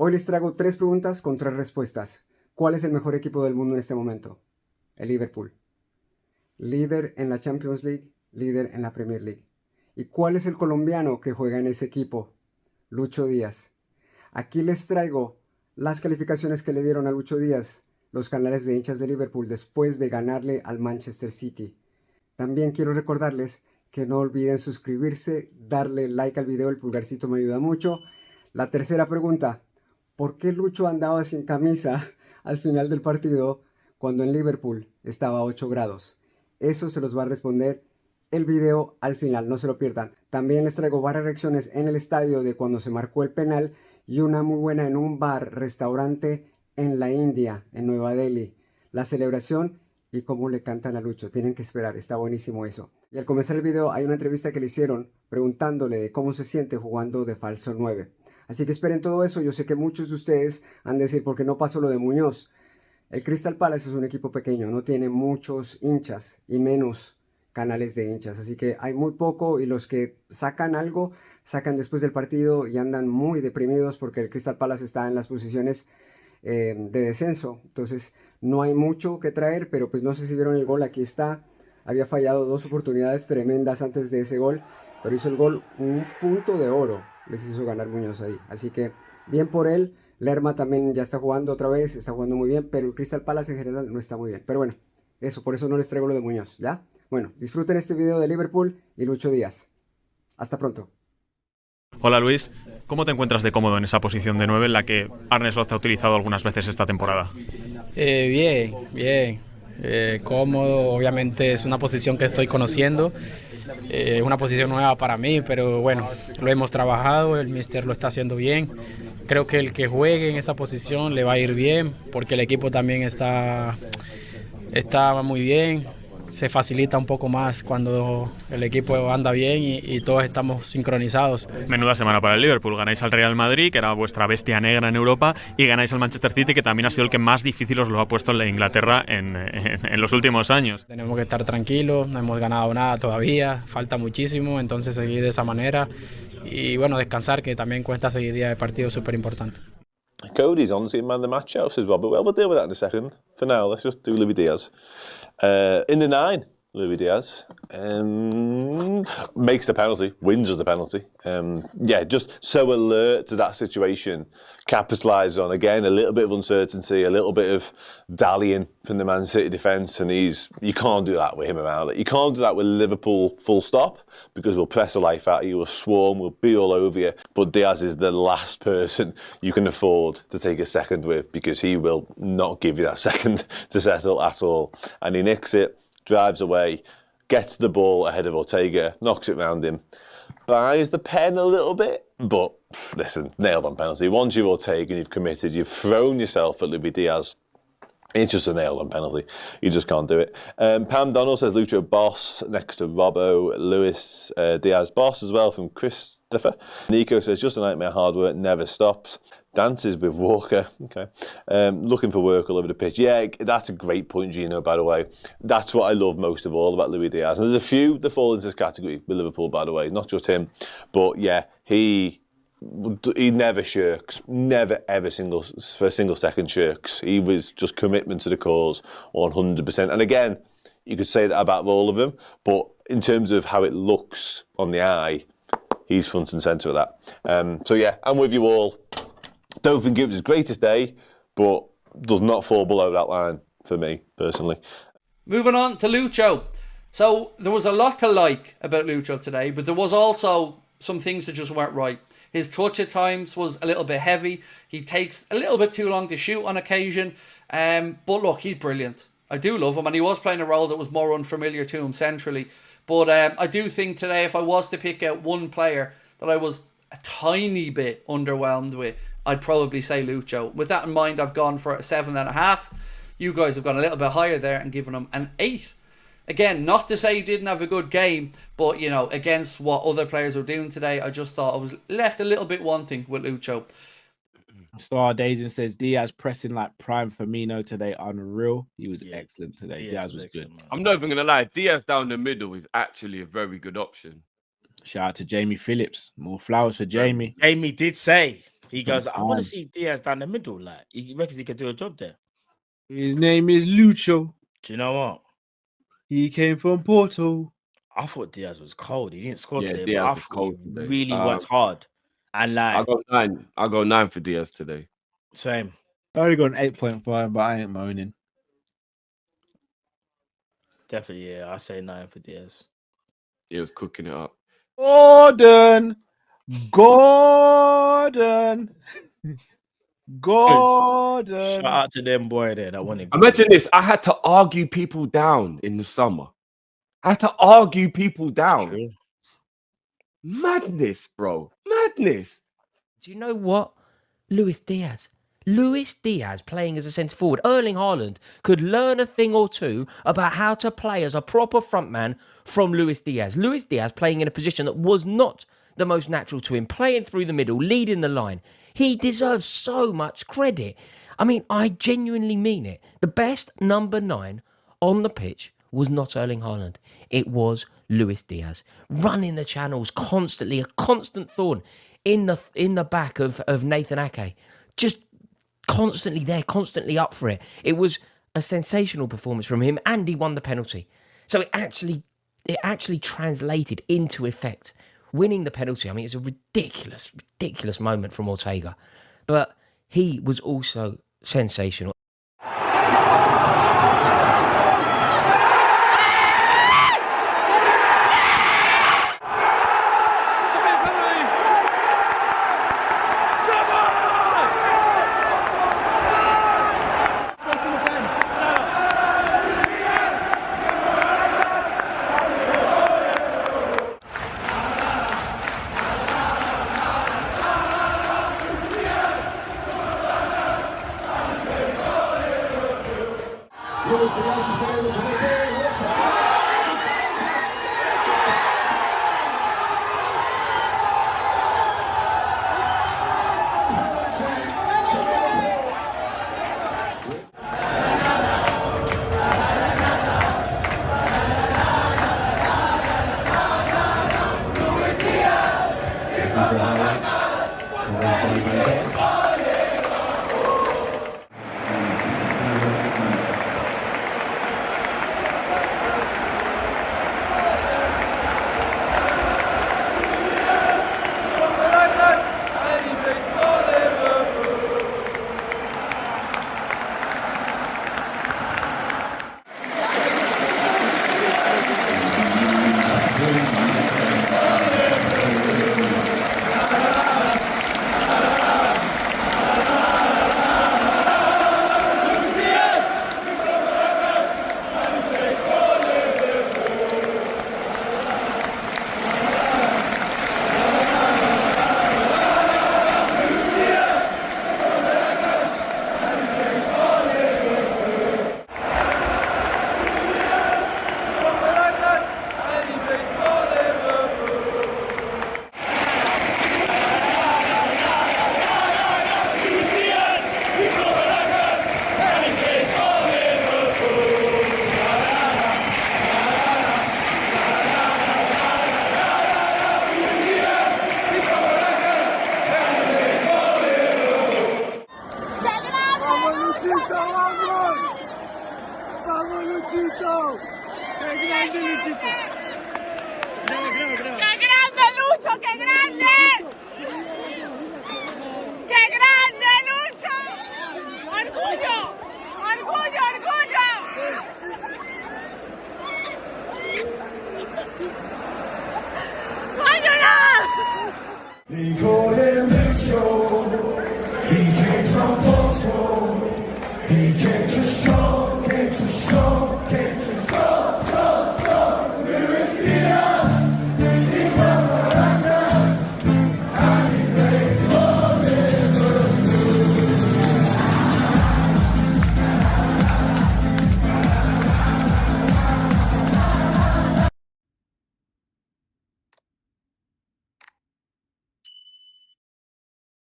Hoy les traigo 3 preguntas con 3 respuestas. ¿Cuál es el mejor equipo del mundo en este momento? El Liverpool. Líder en la Champions League, líder en la Premier League. ¿Y cuál es el colombiano que juega en ese equipo? Lucho Díaz. Aquí les traigo las calificaciones que le dieron a Lucho Díaz los canales de hinchas de Liverpool después de ganarle al Manchester City. También quiero recordarles que no olviden suscribirse, darle like al video, el pulgarcito me ayuda mucho. La tercera pregunta, ¿por qué Lucho andaba sin camisa al final del partido cuando en Liverpool estaba a 8 grados? Eso se los va a responder el video al final, no se lo pierdan. También les traigo varias reacciones en el estadio de cuando se marcó el penal y una muy buena en un bar, restaurante en la India, en Nueva Delhi. La celebración y cómo le cantan a Lucho. Tienen que esperar, está buenísimo eso. Y al comenzar el video hay una entrevista que le hicieron preguntándole de cómo se siente jugando de falso 9. Así que esperen todo eso. Yo sé que muchos de ustedes han de decir, ¿por qué no pasó lo de Muñoz? El Crystal Palace es un equipo pequeño, no tiene muchos hinchas y menos canales de hinchas, así que hay muy poco y los que sacan algo, sacan después del partido y andan muy deprimidos porque el Crystal Palace está en las posiciones de descenso, entonces no hay mucho que traer, pero pues no sé si vieron el gol, aquí está, había fallado 2 oportunidades tremendas antes de ese gol, pero hizo el gol, un punto de oro les hizo ganar Muñoz ahí, así que bien por él. Lerma también ya está jugando otra vez, está jugando muy bien, pero el Crystal Palace en general no está muy bien. Pero bueno, eso, por eso no les traigo lo de Muñoz, ¿ya? Bueno, disfruten este video de Liverpool y Lucho Díaz. Hasta pronto. Hola Luis, ¿cómo te encuentras de cómodo en esa posición de 9 en la que Arne Slot ha utilizado algunas veces esta temporada? Bien. Cómodo, obviamente es una posición que estoy conociendo. Es una posición nueva para mí, pero bueno, lo hemos trabajado, el míster lo está haciendo bien. Creo que el que juegue en esa posición le va a ir bien, porque el equipo también está muy bien. Se facilita un poco más cuando el equipo anda bien y todos estamos sincronizados. Menuda semana para el Liverpool. Ganáis al Real Madrid, que era vuestra bestia negra en Europa, y ganáis al Manchester City, que también ha sido el que más difícil os lo ha puesto en Inglaterra en los últimos años. Tenemos que estar tranquilos, no hemos ganado nada todavía, falta muchísimo, entonces seguir de esa manera y bueno, descansar, que también cuesta seguir día de partido súper importante. Cody's honestly man of the match out, says Robert. Well, we'll deal with that in a second. For now, let's just do Luis Diaz. In the 9, Luis Diaz makes the penalty, wins us the penalty. Just so alert to that situation, capitalised on, again, a little bit of uncertainty, a little bit of dallying from the Man City defence, and you can't do that with him around it. You can't do that with Liverpool full stop, because we'll press the life out of you, we'll swarm, we'll be all over you. But Diaz is the last person you can afford to take a second with, because he will not give you that second to settle at all. And he nicks it, drives away, gets the ball ahead of Ortega, knocks it round him, buys the pen a little bit, but listen, nailed on penalty. Once you're Ortega and you've committed, you've thrown yourself at Luis Diaz. It's just a nailed on penalty. You just can't do it. Pam Donald says Lucho boss next to Robbo. Lewis Diaz boss as well from Christopher. Nico says just a nightmare, hard work never stops. Dances with Walker. Okay. Looking for work all over the pitch. Yeah, that's a great point, Gino, by the way. That's what I love most of all about Luis Diaz. And there's a few that fall into this category with Liverpool, by the way, not just him. But yeah, he never shirks, never ever for a single second shirks. He was just commitment to the cause 100%. And again, you could say that about all of them, but in terms of how it looks on the eye, he's front and centre of that. So yeah, I'm with you all. Don't think it was his greatest day, but does not fall below that line for me, personally. Moving on to Lucho. So there was a lot to like about Lucho today, but there was also some things that just weren't right. His touch at times was a little bit heavy. He takes a little bit too long to shoot on occasion. But look, he's brilliant. I do love him, and he was playing a role that was more unfamiliar to him centrally. But I do think today, if I was to pick out one player that I was a tiny bit underwhelmed with, I'd probably say Lucho. With that in mind, I've gone for a 7.5. You guys have gone a little bit higher there and given him an 8. Again, not to say he didn't have a good game, but, you know, against what other players were doing today, I just thought I was left a little bit wanting with Lucho. Star Dazen says Diaz pressing like prime Firmino today, unreal. He was excellent today. Diaz was good. I'm not even going to lie. Diaz down the middle is actually a very good option. Shout out to Jamie Phillips. More flowers for Jamie. Jamie did say He goes, I want to see Diaz down the middle. Like, he reckons he could do a job there. His name is Lucho. Do you know what? He came from Porto. I thought Diaz was cold. He didn't score today, Diaz but I was thought cold he today. really worked hard. And like, I'll go 9 for Diaz today. Same. I only got an 8.5, but I ain't moaning. Definitely, yeah. I say 9 for Diaz. He was cooking it up. Gordon. Shout out to them boy there that wanted. Imagine this. I had to argue people down in the summer. I had to argue people down. Madness, bro. Madness. Do you know what? Luis Diaz playing as a centre forward. Erling Haaland could learn a thing or two about how to play as a proper frontman from Luis Diaz. Luis Diaz playing in a position that was not the most natural to him, playing through the middle, leading the line. He deserves so much credit. I mean, I genuinely mean it. The best number 9 on the pitch was not Erling Haaland. It was Luis Diaz. Running the channels constantly, a constant thorn in the back of Nathan Ake. Just constantly there, constantly up for it. It was a sensational performance from him, and he won the penalty. So it actually translated into effect. Winning the penalty, I mean, it was a ridiculous moment from Ortega. But he was also sensational. He called him Lucho. He came from Porto. He came too strong,